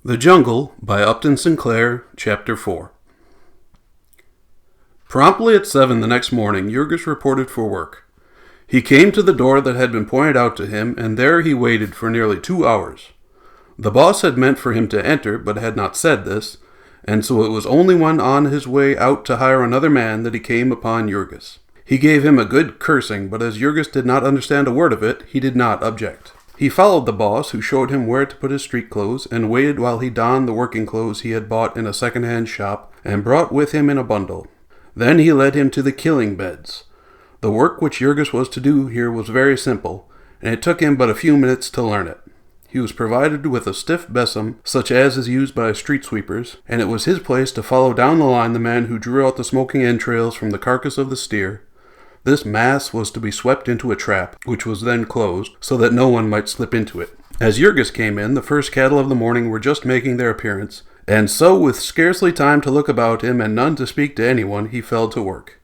The Jungle by Upton Sinclair, Chapter 4. Promptly at 7 the next morning, Jurgis reported for work. He came to the door that had been pointed out to him, and there he waited for nearly 2 hours. The boss had meant for him to enter, but had not said this, and so it was only when on his way out to hire another man that he came upon Jurgis. He gave him a good cursing, but as Jurgis did not understand a word of it, he did not object. He followed the boss, who showed him where to put his street clothes, and waited while he donned the working clothes he had bought in a second-hand shop, and brought with him in a bundle. Then he led him to the killing beds. The work which Jurgis was to do here was very simple, and it took him but a few minutes to learn it. He was provided with a stiff besom, such as is used by street sweepers, and it was his place to follow down the line the man who drew out the smoking entrails from the carcass of the steer. This mass was to be swept into a trap, which was then closed, so that no one might slip into it. As Jurgis came in, the first cattle of the morning were just making their appearance, and so with scarcely time to look about him and none to speak to anyone, he fell to work.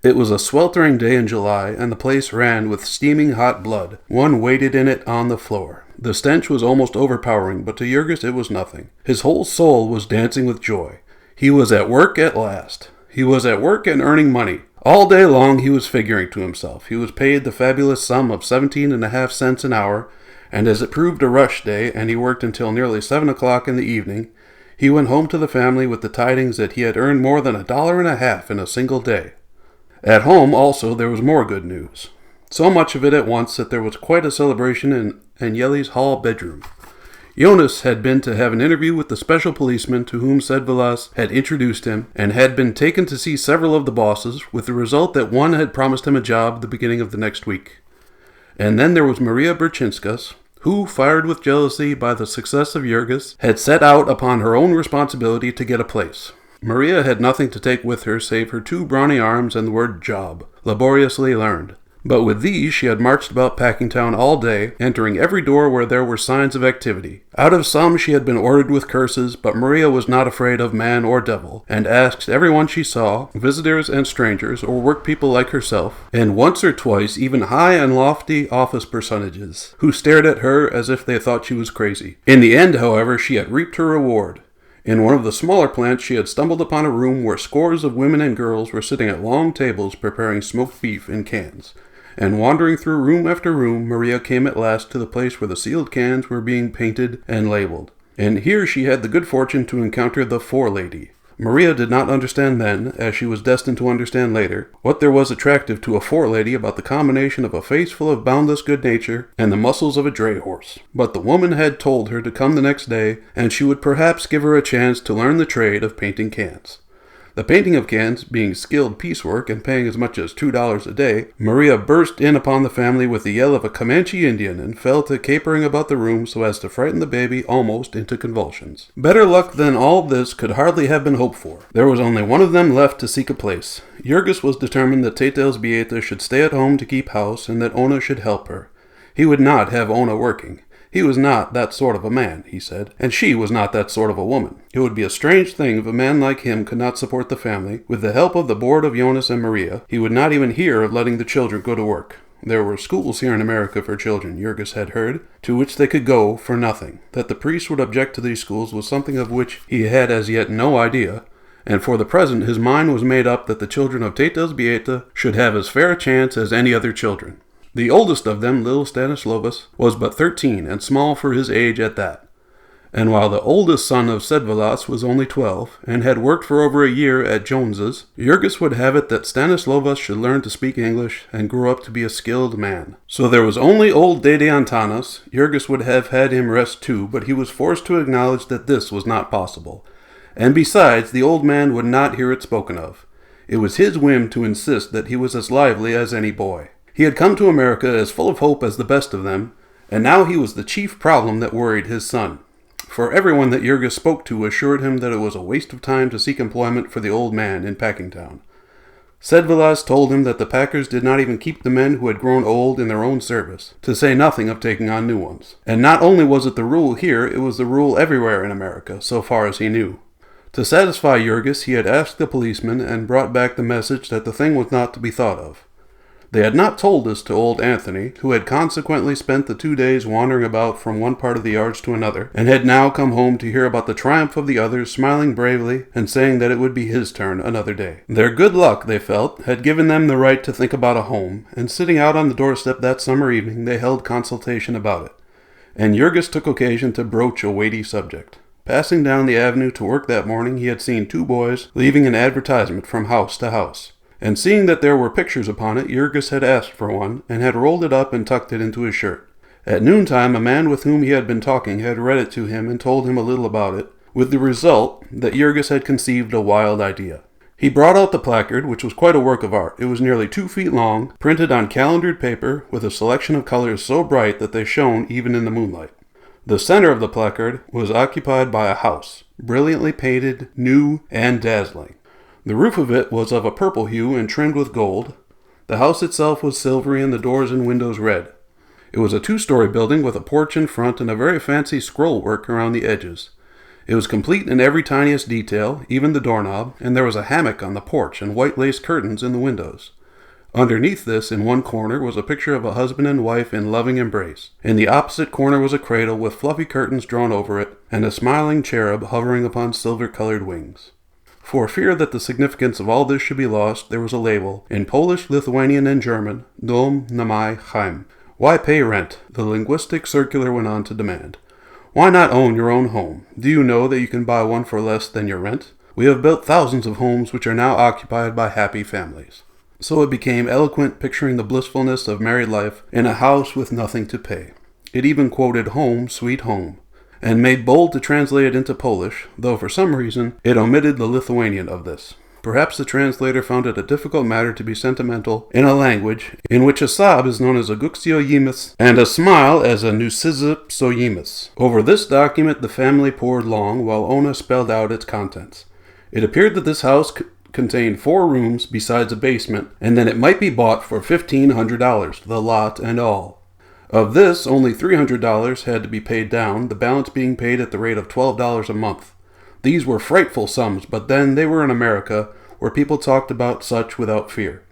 It was a sweltering day in July, and the place ran with steaming hot blood. One waded in it on the floor. The stench was almost overpowering, but to Jurgis it was nothing. His whole soul was dancing with joy. He was at work at last. He was at work and earning money. All day long he was figuring to himself. He was paid the fabulous sum of 17.5 cents an hour, and as it proved a rush day, and he worked until nearly 7 o'clock in the evening, he went home to the family with the tidings that he had earned more than $1.50 in a single day. At home, also, there was more good news. So much of it at once that there was quite a celebration in Agnelli's hall bedroom. Jonas had been to have an interview with the special policeman to whom Sedvilas had introduced him, and had been taken to see several of the bosses, with the result that one had promised him a job the beginning of the next week. And then there was Maria Berchinskas, who, fired with jealousy by the success of Jurgis, had set out upon her own responsibility to get a place. Maria had nothing to take with her save her 2 brawny arms and the word job, laboriously learned. But with these she had marched about Packingtown all day, entering every door where there were signs of activity. Out of some she had been ordered with curses, but Maria was not afraid of man or devil, and asked everyone she saw, visitors and strangers, or work-people like herself, and once or twice even high and lofty office personages, who stared at her as if they thought she was crazy. In the end, however, she had reaped her reward. In one of the smaller plants she had stumbled upon a room where scores of women and girls were sitting at long tables preparing smoked beef in cans. And wandering through room after room, Maria came at last to the place where the sealed cans were being painted and labeled. And here she had the good fortune to encounter the forelady. Maria did not understand then, as she was destined to understand later, what there was attractive to a forelady about the combination of a face full of boundless good nature and the muscles of a dray horse. But the woman had told her to come the next day, and she would perhaps give her a chance to learn the trade of painting cans. The painting of cans being skilled piecework and paying as much as $2 a day, Maria burst in upon the family with the yell of a Comanche Indian and fell to capering about the room so as to frighten the baby almost into convulsions. Better luck than all this could hardly have been hoped for. There was only one of them left to seek a place. Jurgis was determined that Tetelesbieta should stay at home to keep house and that Ona should help her. He would not have Ona working. He was not that sort of a man, he said, and she was not that sort of a woman. It would be a strange thing if a man like him could not support the family. With the help of the board of Jonas and Maria, he would not even hear of letting the children go to work. There were schools here in America for children, Jurgis had heard, to which they could go for nothing. That the priests would object to these schools was something of which he had as yet no idea, and for the present his mind was made up that the children of Tetelesbieta should have as fair a chance as any other children. The oldest of them, little Stanislovas, was but 13, and small for his age at that. And while the oldest son of Sedvilas was only 12, and had worked for over a year at Jones's, Jurgis would have it that Stanislovas should learn to speak English and grow up to be a skilled man. So there was only old Dede Antanas. Jurgis would have had him rest too, but he was forced to acknowledge that this was not possible. And besides, the old man would not hear it spoken of. It was his whim to insist that he was as lively as any boy. He had come to America as full of hope as the best of them, and now he was the chief problem that worried his son. For everyone that Jurgis spoke to assured him that it was a waste of time to seek employment for the old man in Packingtown. Sedvilas told him that the packers did not even keep the men who had grown old in their own service, to say nothing of taking on new ones. And not only was it the rule here, it was the rule everywhere in America, so far as he knew. To satisfy Jurgis, he had asked the policeman and brought back the message that the thing was not to be thought of. They had not told this to old Anthony, who had consequently spent the 2 days wandering about from one part of the yards to another, and had now come home to hear about the triumph of the others, smiling bravely and saying that it would be his turn another day. Their good luck, they felt, had given them the right to think about a home, and sitting out on the doorstep that summer evening, they held consultation about it. And Jurgis took occasion to broach a weighty subject. Passing down the avenue to work that morning, he had seen 2 boys leaving an advertisement from house to house. And seeing that there were pictures upon it, Jurgis had asked for one, and had rolled it up and tucked it into his shirt. At noontime, a man with whom he had been talking had read it to him and told him a little about it, with the result that Jurgis had conceived a wild idea. He brought out the placard, which was quite a work of art. It was nearly 2 feet long, printed on calendared paper, with a selection of colors so bright that they shone even in the moonlight. The center of the placard was occupied by a house, brilliantly painted, new, and dazzling. The roof of it was of a purple hue and trimmed with gold. The house itself was silvery and the doors and windows red. It was a 2-story building with a porch in front and a very fancy scroll work around the edges. It was complete in every tiniest detail, even the doorknob, and there was a hammock on the porch and white lace curtains in the windows. Underneath this, in one corner, was a picture of a husband and wife in loving embrace. In the opposite corner was a cradle with fluffy curtains drawn over it, and a smiling cherub hovering upon silver-colored wings. For fear that the significance of all this should be lost, there was a label, in Polish, Lithuanian, and German, Dom namai Chaim. Why pay rent? The linguistic circular went on to demand. Why not own your own home? Do you know that you can buy one for less than your rent? We have built thousands of homes which are now occupied by happy families. So it became eloquent, picturing the blissfulness of married life in a house with nothing to pay. It even quoted Home, Sweet Home, and made bold to translate it into Polish, though for some reason it omitted the Lithuanian of this. Perhaps the translator found it a difficult matter to be sentimental in a language in which a sob is known as a guxioyimus and a smile as a nusizipsoyimus. Over this document the family pored long, while Ona spelled out its contents. It appeared that this house contained 4 rooms besides a basement, and that it might be bought for $1,500, the lot and all. Of this, only $300 had to be paid down, the balance being paid at the rate of $12 a month. These were frightful sums, but then they were in America, where people talked about such without fear.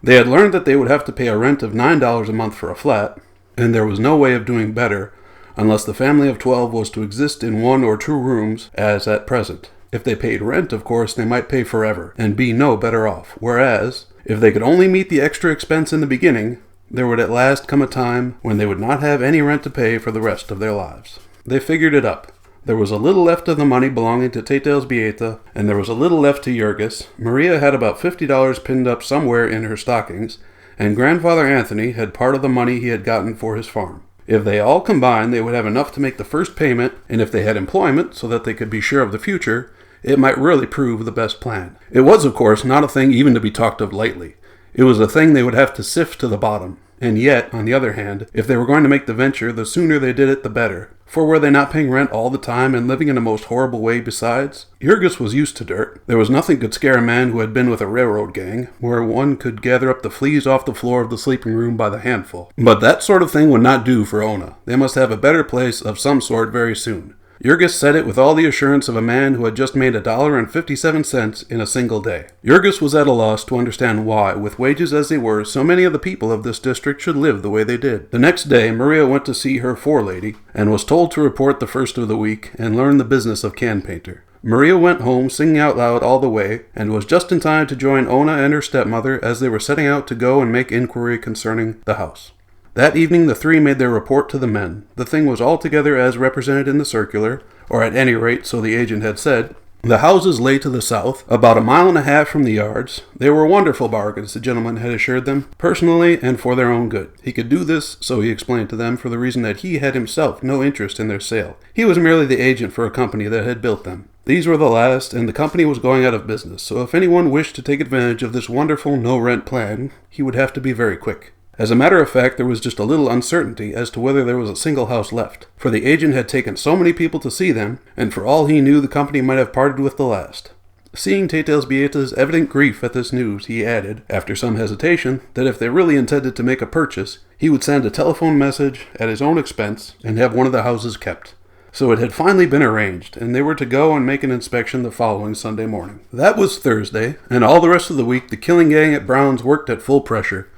They had learned that they would have to pay a rent of $9 a month for a flat, and there was no way of doing better, unless the family of 12 was to exist in 1 or 2 rooms, as at present. If they paid rent, of course, they might pay forever, and be no better off, whereas, if they could only meet the extra expense in the beginning, there would at last come a time when they would not have any rent to pay for the rest of their lives. They figured it up. There was a little left of the money belonging to Teta Elżbieta, and there was a little left to Jurgis. Maria had about $50 pinned up somewhere in her stockings, and Grandfather Anthony had part of the money he had gotten for his farm. If they all combined, they would have enough to make the first payment, and if they had employment so that they could be sure of the future, it might really prove the best plan. It was, of course, not a thing even to be talked of lightly. It was a thing they would have to sift to the bottom. And yet, on the other hand, if they were going to make the venture, the sooner they did it, the better. For were they not paying rent all the time and living in a most horrible way besides? Jurgis was used to dirt. There was nothing could scare a man who had been with a railroad gang, where one could gather up the fleas off the floor of the sleeping room by the handful. But that sort of thing would not do for Ona. They must have a better place of some sort very soon. Jurgis said it with all the assurance of a man who had just made $1.57 in a single day. Jurgis was at a loss to understand why, with wages as they were, so many of the people of this district should live the way they did. The next day, Maria went to see her forelady, and was told to report the first of the week, and learn the business of can painter. Maria went home, singing out loud all the way, and was just in time to join Ona and her stepmother as they were setting out to go and make inquiry concerning the house. That evening the 3 made their report to the men. The thing was altogether as represented in the circular, or at any rate, so the agent had said. The houses lay to the south, about 1.5 miles from the yards. They were wonderful bargains, the gentleman had assured them, personally and for their own good. He could do this, so he explained to them, for the reason that he had himself no interest in their sale. He was merely the agent for a company that had built them. These were the last, and the company was going out of business, so if anyone wished to take advantage of this wonderful no-rent plan, he would have to be very quick. As a matter of fact, there was just a little uncertainty as to whether there was a single house left, for the agent had taken so many people to see them, and for all he knew the company might have parted with the last. Seeing Teta Elżbieta's evident grief at this news, he added, after some hesitation, that if they really intended to make a purchase, he would send a telephone message at his own expense and have one of the houses kept. So it had finally been arranged, and they were to go and make an inspection the following Sunday morning. That was Thursday, and all the rest of the week the killing gang at Brown's worked at full pressure.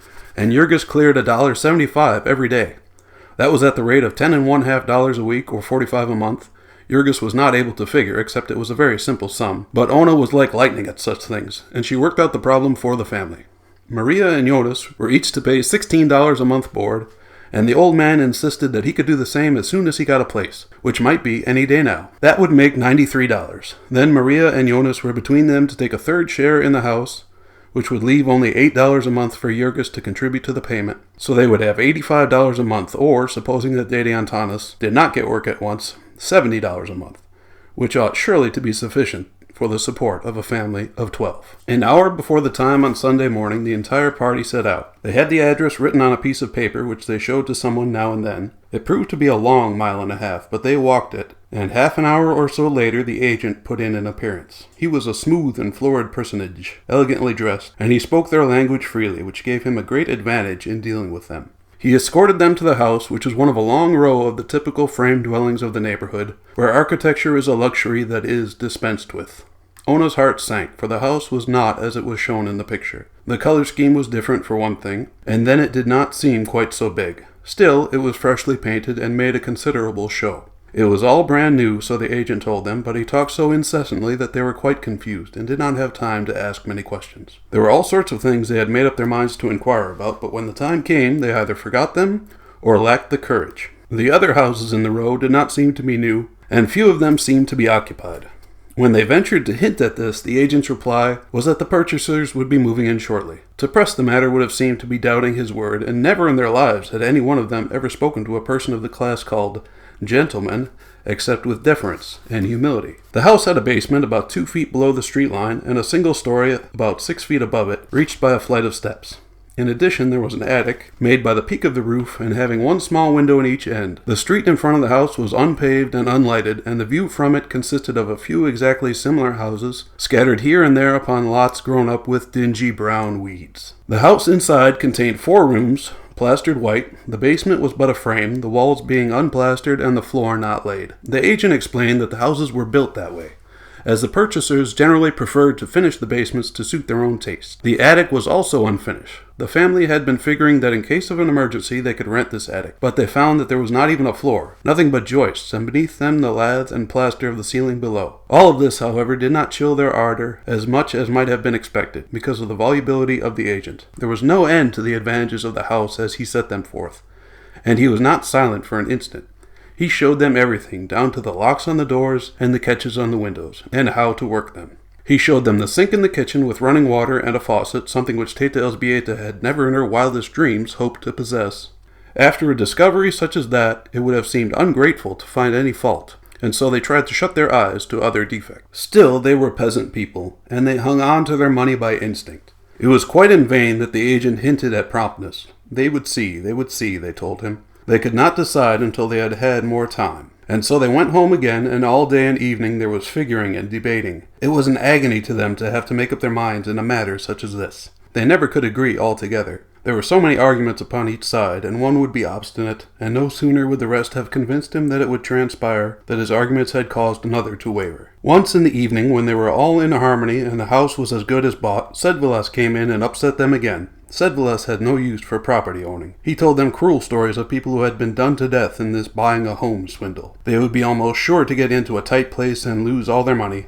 and Jurgis cleared $1.75 every day. That was at the rate of $10.50 a week, or $45 a month. Jurgis was not able to figure, except it was a very simple sum. But Ona was like lightning at such things, and she worked out the problem for the family. Maria and Jonas were each to pay $16 a month board, and the old man insisted that he could do the same as soon as he got a place, which might be any day now. That would make $93. Then Maria and Jonas were between them to take a third share in the house, which would leave only $8 a month for Jurgis to contribute to the payment. So they would have $85 a month, or, supposing that Dede Antanas did not get work at once, $70 a month, which ought surely to be sufficient for the support of a family of 12. An hour before the time on Sunday morning, the entire party set out. They had the address written on a piece of paper, which they showed to someone now and then. It proved to be a long 1.5 miles, but they walked it, and half an hour or so later the agent put in an appearance. He was a smooth and florid personage, elegantly dressed, and he spoke their language freely, which gave him a great advantage in dealing with them. He escorted them to the house, which was one of a long row of the typical frame dwellings of the neighborhood, where architecture is a luxury that is dispensed with. Ona's heart sank, for the house was not as it was shown in the picture. The color scheme was different, for one thing, and then it did not seem quite so big. Still, it was freshly painted and made a considerable show. It was all brand new, so the agent told them, but he talked so incessantly that they were quite confused and did not have time to ask many questions. There were all sorts of things they had made up their minds to inquire about, but when the time came, they either forgot them or lacked the courage. The other houses in the row did not seem to be new, and few of them seemed to be occupied. When they ventured to hint at this, the agent's reply was that the purchasers would be moving in shortly. To press the matter would have seemed to be doubting his word, and never in their lives had any one of them ever spoken to a person of the class called gentlemen, except with deference and humility. The house had a basement about 2 feet below the street line, and a single story about 6 feet above it, reached by a flight of steps. In addition, there was an attic, made by the peak of the roof and having one small window in each end. The street in front of the house was unpaved and unlighted, and the view from it consisted of a few exactly similar houses, scattered here and there upon lots grown up with dingy brown weeds. The house inside contained 4 rooms, plastered white. The basement was but a frame, the walls being unplastered and the floor not laid. The agent explained that the houses were built that way, as the purchasers generally preferred to finish the basements to suit their own taste. The attic was also unfinished. The family had been figuring that in case of an emergency they could rent this attic, but they found that there was not even a floor, nothing but joists, and beneath them the laths and plaster of the ceiling below. All of this, however, did not chill their ardor as much as might have been expected, because of the volubility of the agent. There was no end to the advantages of the house as he set them forth, and he was not silent for an instant. He showed them everything, down to the locks on the doors and the catches on the windows, and how to work them. He showed them the sink in the kitchen with running water and a faucet, something which Teta Elzbieta had never in her wildest dreams hoped to possess. After a discovery such as that, it would have seemed ungrateful to find any fault, and so they tried to shut their eyes to other defects. Still, they were peasant people, and they hung on to their money by instinct. It was quite in vain that the agent hinted at promptness. They would see, they told him. They could not decide until they had had more time. And so they went home again, and all day and evening there was figuring and debating. It was an agony to them to have to make up their minds in a matter such as this. They never could agree altogether. There were so many arguments upon each side, and one would be obstinate, and no sooner would the rest have convinced him that it would transpire that his arguments had caused another to waver. Once in the evening, when they were all in harmony and the house was as good as bought, Sedvilas came in and upset them again. Sedvilas had no use for property owning. He told them cruel stories of people who had been done to death in this buying a home swindle. They would be almost sure to get into a tight place and lose all their money,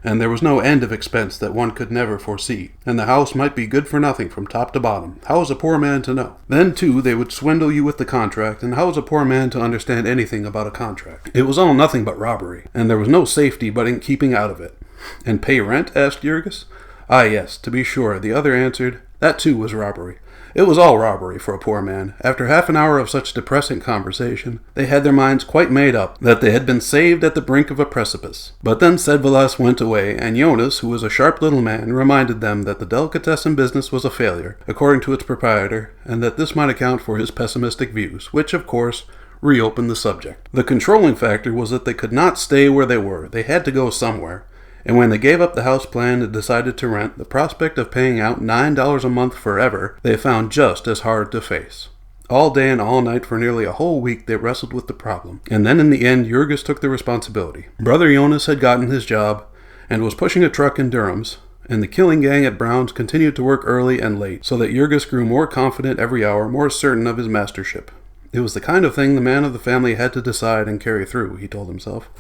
and there was no end of expense that one could never foresee, and the house might be good for nothing from top to bottom. How was a poor man to know? Then, too, they would swindle you with the contract, and how was a poor man to understand anything about a contract? It was all nothing but robbery, and there was no safety but in keeping out of it. And pay rent? Asked Jurgis. Ah, yes, to be sure, the other answered. That, too, was robbery. It was all robbery for a poor man. After half an hour of such depressing conversation, they had their minds quite made up that they had been saved at the brink of a precipice. But then Sedvilas went away, and Jonas, who was a sharp little man, reminded them that the delicatessen business was a failure, according to its proprietor, and that this might account for his pessimistic views, which, of course, reopened the subject. The controlling factor was that they could not stay where they were. They had to go somewhere. And when they gave up the house plan and decided to rent, the prospect of paying out $9 a month forever they found just as hard to face. All day and all night for nearly a whole week they wrestled with the problem, and then in the end Jurgis took the responsibility. Brother Jonas had gotten his job, and was pushing a truck in Durham's, and the killing gang at Brown's continued to work early and late, so that Jurgis grew more confident every hour, more certain of his mastership. It was the kind of thing the man of the family had to decide and carry through, he told himself.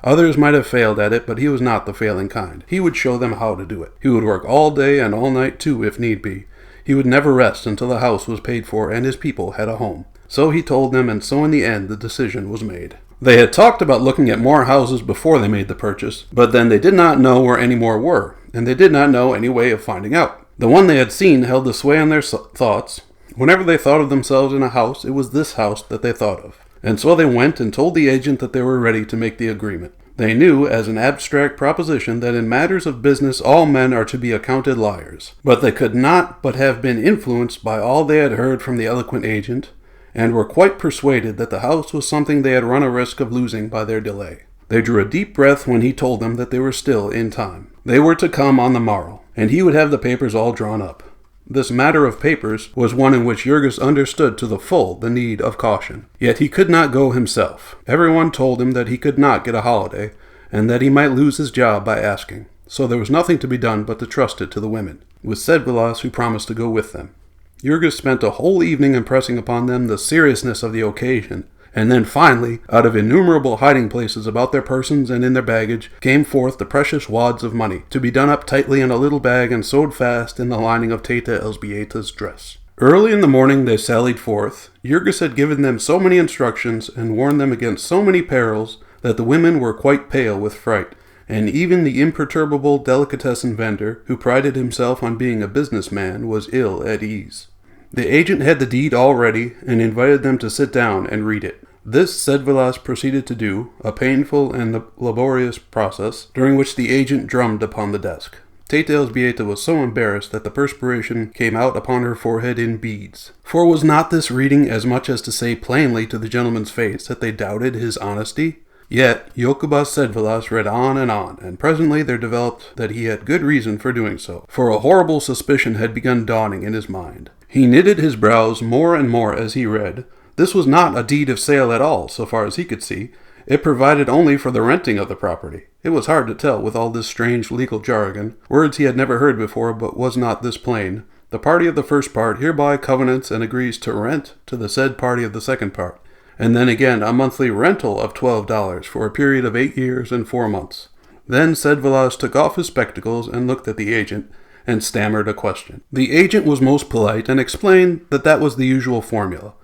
Others might have failed at it, but he was not the failing kind. He would show them how to do it. He would work all day and all night too, if need be. He would never rest until the house was paid for and his people had a home. So he told them, and so in the end the decision was made. They had talked about looking at more houses before they made the purchase, but then they did not know where any more were, and they did not know any way of finding out. The one they had seen held the sway on their thoughts. Whenever they thought of themselves in a house, it was this house that they thought of. And so they went and told the agent that they were ready to make the agreement. They knew, as an abstract proposition, that in matters of business all men are to be accounted liars. But they could not but have been influenced by all they had heard from the eloquent agent, and were quite persuaded that the house was something they had run a risk of losing by their delay. They drew a deep breath when he told them that they were still in time. They were to come on the morrow, and he would have the papers all drawn up. This matter of papers was one in which Jurgis understood to the full the need of caution. Yet he could not go himself. Everyone told him that he could not get a holiday, and that he might lose his job by asking. So there was nothing to be done but to trust it to the women, with Sedvilas, who promised to go with them. Jurgis spent a whole evening impressing upon them the seriousness of the occasion, and then finally, out of innumerable hiding places about their persons and in their baggage, came forth the precious wads of money, to be done up tightly in a little bag and sewed fast in the lining of Teta Elzbieta's dress. Early in the morning they sallied forth. Jurgis had given them so many instructions and warned them against so many perils that the women were quite pale with fright, and even the imperturbable delicatessen vendor, who prided himself on being a businessman, was ill at ease. The agent had the deed all ready, and invited them to sit down and read it. This Sedvilas proceeded to do, a painful and laborious process, during which the agent drummed upon the desk. Teta Elzbieta was so embarrassed that the perspiration came out upon her forehead in beads. For was not this reading as much as to say plainly to the gentleman's face that they doubted his honesty? Yet Jokubas Sedvilas read on, and presently there developed that he had good reason for doing so, for a horrible suspicion had begun dawning in his mind. He knitted his brows more and more as he read. This was not a deed of sale at all, so far as he could see. It provided only for the renting of the property. It was hard to tell with all this strange legal jargon, words he had never heard before, but was not this plain. The party of the first part hereby covenants and agrees to rent to the said party of the second part, and then again a monthly rental of $12 for a period of 8 years and 4 months. Then Sedvilas took off his spectacles and looked at the agent, and stammered a question. The agent was most polite and explained that that was the usual formula,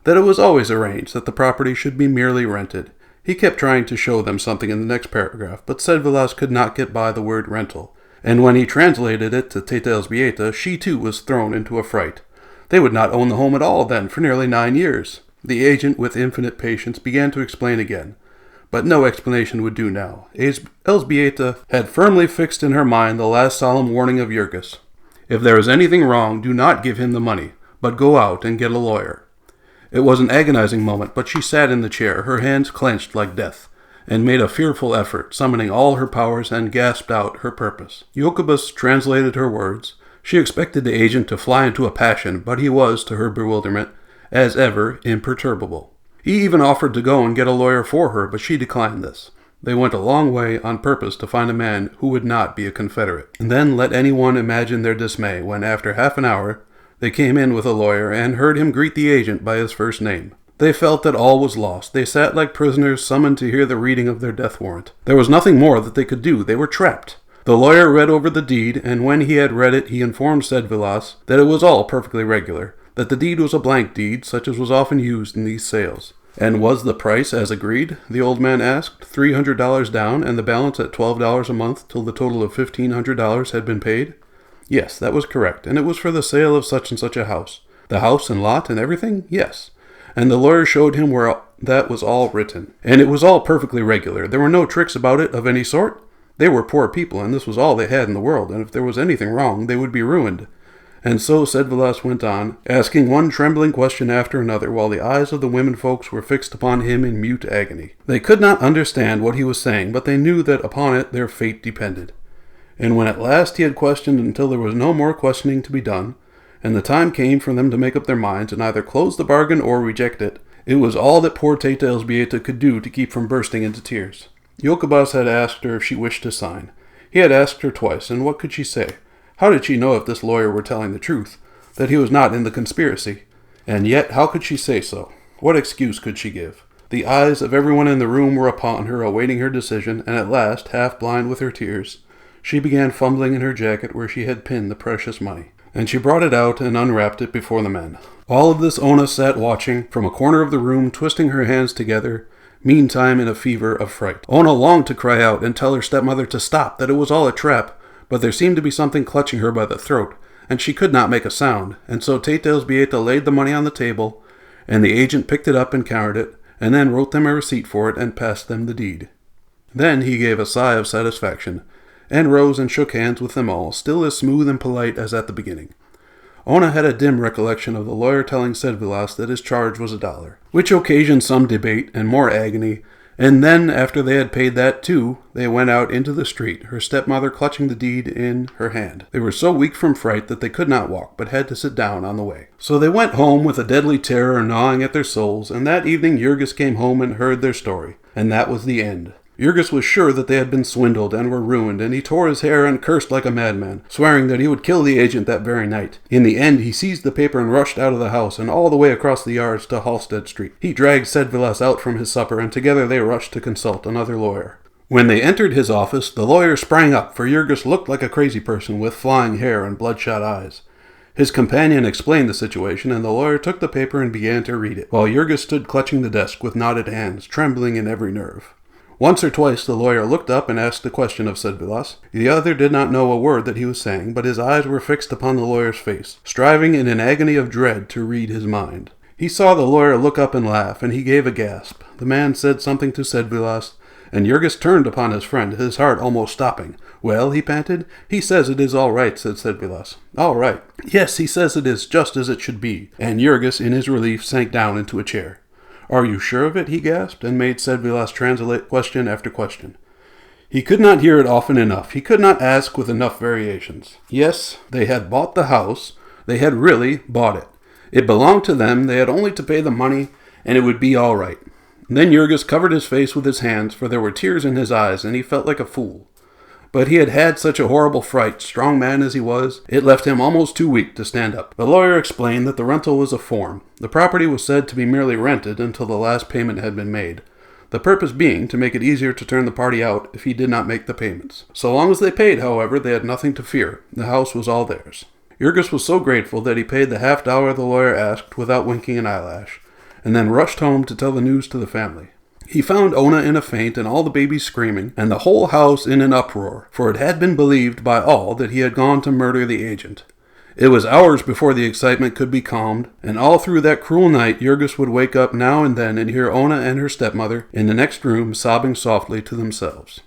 that it was always arranged that the property should be merely rented. He kept trying to show them something in the next paragraph, but Sedvilas could not get by the word rental, and when he translated it to Teta Elzbieta, she too was thrown into a fright. They would not own the home at all then for nearly 9 years. The agent, with infinite patience, began to explain again. But no explanation would do now. Elzbieta had firmly fixed in her mind the last solemn warning of Jurgis. If there is anything wrong, do not give him the money, but go out and get a lawyer. It was an agonizing moment, but she sat in the chair, her hands clenched like death, and made a fearful effort, summoning all her powers, and gasped out her purpose. Jokubas translated her words. She expected the agent to fly into a passion, but he was, to her bewilderment, as ever, imperturbable. He even offered to go and get a lawyer for her, but she declined this. They went a long way on purpose to find a man who would not be a Confederate. And then let anyone imagine their dismay when, after half an hour, they came in with a lawyer and heard him greet the agent by his first name. They felt that all was lost. They sat like prisoners summoned to hear the reading of their death warrant. There was nothing more that they could do. They were trapped. The lawyer read over the deed, and when he had read it, he informed Sedvilas that it was all perfectly regular, that the deed was a blank deed, such as was often used in these sales. And was the price as agreed? The old man asked. $300 down, and the balance at $12 a month till the total of $1,500 had been paid? Yes, that was correct, and it was for the sale of such and such a house. The house and lot and everything? Yes. And the lawyer showed him where that was all written. And it was all perfectly regular. There were no tricks about it of any sort. They were poor people, and this was all they had in the world, and if there was anything wrong, they would be ruined. And so Sedvilas went on, asking one trembling question after another, while the eyes of the women folks were fixed upon him in mute agony. They could not understand what he was saying, but they knew that upon it their fate depended. And when at last he had questioned until there was no more questioning to be done, and the time came for them to make up their minds and either close the bargain or reject it, it was all that poor Teta Elzbieta could do to keep from bursting into tears. Jokubas had asked her if she wished to sign. He had asked her twice, and what could she say? How did she know if this lawyer were telling the truth, that he was not in the conspiracy? And yet, how could she say so? What excuse could she give? The eyes of everyone in the room were upon her, awaiting her decision, and at last, half blind with her tears, she began fumbling in her jacket where she had pinned the precious money. And she brought it out and unwrapped it before the men. All of this Ona sat watching from a corner of the room, twisting her hands together, meantime in a fever of fright. Ona longed to cry out and tell her stepmother to stop, that it was all a trap, but there seemed to be something clutching her by the throat, and she could not make a sound, and so Teitels Beata laid the money on the table, and the agent picked it up and counted it, and then wrote them a receipt for it and passed them the deed. Then he gave a sigh of satisfaction, and rose and shook hands with them all, still as smooth and polite as at the beginning. Ona had a dim recollection of the lawyer telling Sedvilas that his charge was $1, which occasioned some debate and more agony, and then, after they had paid that too, they went out into the street, her stepmother clutching the deed in her hand. They were so weak from fright that they could not walk, but had to sit down on the way. So they went home with a deadly terror gnawing at their souls, and that evening Jurgis came home and heard their story, and that was the end. Jurgis was sure that they had been swindled and were ruined, and he tore his hair and cursed like a madman, swearing that he would kill the agent that very night. In the end, he seized the paper and rushed out of the house and all the way across the yards to Halsted Street. He dragged Sedvilas out from his supper, and together they rushed to consult another lawyer. When they entered his office, the lawyer sprang up, for Jurgis looked like a crazy person with flying hair and bloodshot eyes. His companion explained the situation, and the lawyer took the paper and began to read it, while Jurgis stood clutching the desk with knotted hands, trembling in every nerve. Once or twice the lawyer looked up and asked a question of Sedvilas. The other did not know a word that he was saying, but his eyes were fixed upon the lawyer's face, striving in an agony of dread to read his mind. He saw the lawyer look up and laugh, and he gave a gasp. The man said something to Sedvilas, and Jurgis turned upon his friend, his heart almost stopping. "Well," he panted. "He says it is all right," said Sedvilas. "All right." "Yes, he says it is just as it should be." And Jurgis, in his relief, sank down into a chair. "Are you sure of it?" he gasped, and made Sedvilas translate question after question. He could not hear it often enough. He could not ask with enough variations. Yes, they had bought the house. They had really bought it. It belonged to them. They had only to pay the money, and it would be all right. Then Jurgis covered his face with his hands, for there were tears in his eyes, and he felt like a fool. But he had had such a horrible fright, strong man as he was, it left him almost too weak to stand up. The lawyer explained that the rental was a form. The property was said to be merely rented until the last payment had been made, the purpose being to make it easier to turn the party out if he did not make the payments. So long as they paid, however, they had nothing to fear. The house was all theirs. Jurgis was so grateful that he paid the $50 the lawyer asked without winking an eyelash, and then rushed home to tell the news to the family. He found Ona in a faint and all the babies screaming, and the whole house in an uproar, for it had been believed by all that he had gone to murder the agent. It was hours before the excitement could be calmed, and all through that cruel night Jurgis would wake up now and then and hear Ona and her stepmother in the next room sobbing softly to themselves.